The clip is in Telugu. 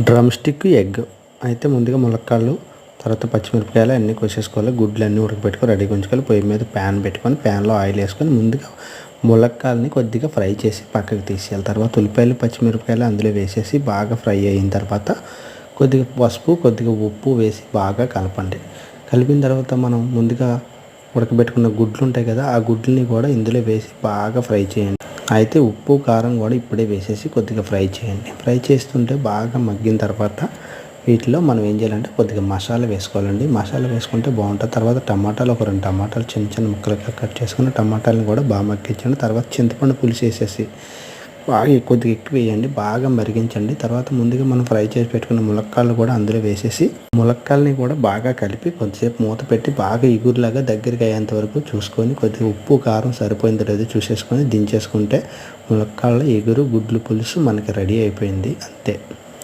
డ్రమ్ స్టిక్ ఎగ్ అయితే ముందుగా ములక్కాళ్ళు, తర్వాత పచ్చిమిరపకాయలు అన్నీ కోసేసుకోవాలి. గుడ్లు అన్నీ ఉడకబెట్టుకొని రెడీగా ఉంచుకోవాలి. పొయ్యి మీద ప్యాన్ పెట్టుకొని ప్యాన్లో ఆయిల్ వేసుకొని ముందుగా ములక్కాయలని కొద్దిగా ఫ్రై చేసి పక్కకు తీసేయాలి. తర్వాత ఉల్లిపాయలు, పచ్చిమిరపకాయలు అందులో వేసేసి బాగా ఫ్రై అయిన తర్వాత కొద్దిగా పసుపు, కొద్దిగా ఉప్పు వేసి బాగా కలపండి. కలిపిన తర్వాత మనం ముందుగా ఉడకబెట్టుకున్న గుడ్లు ఉంటాయి కదా, ఆ గుడ్లని కూడా ఇందులో వేసి బాగా ఫ్రై చేయండి. అయితే ఉప్పు, కారం కూడా ఇప్పుడే వేసేసి కొద్దిగా ఫ్రై చేయండి. ఫ్రై చేస్తుంటే బాగా మగ్గిన తర్వాత వీటిలో మనం ఏం చేయాలంటే కొద్దిగా మసాలా వేసుకోవాలండి. మసాలా వేసుకుంటే బాగుంటుంది. తర్వాత టమాటాలు, ఒక 2 టమాటాలు చిన్న చిన్న ముక్కలుగా కట్ చేసుకుని టమాటాలను కూడా బాగా మగ్గించండి. తర్వాత చింతపండు పులుసు వేసేసి బాగా కొద్దిగా ఎక్కువ వేయండి, బాగా మరిగించండి. తర్వాత ముందుగా మనం ఫ్రై చేసి పెట్టుకున్న ములక్కాళ్ళు కూడా అందులో వేసేసి ములక్కాళ్ళని కూడా బాగా కలిపి కొద్దిసేపు మూత పెట్టి బాగా ఇగురులాగా దగ్గరికి అయ్యేంత వరకు చూసుకొని కొద్దిగా ఉప్పు, కారం సరిపోయిందో లేదో చూసేసుకొని దించేసుకుంటే ములక్కాళ్ళ ఎగురు గుడ్లు పులుసు మనకి రెడీ అయిపోయింది. అంతే.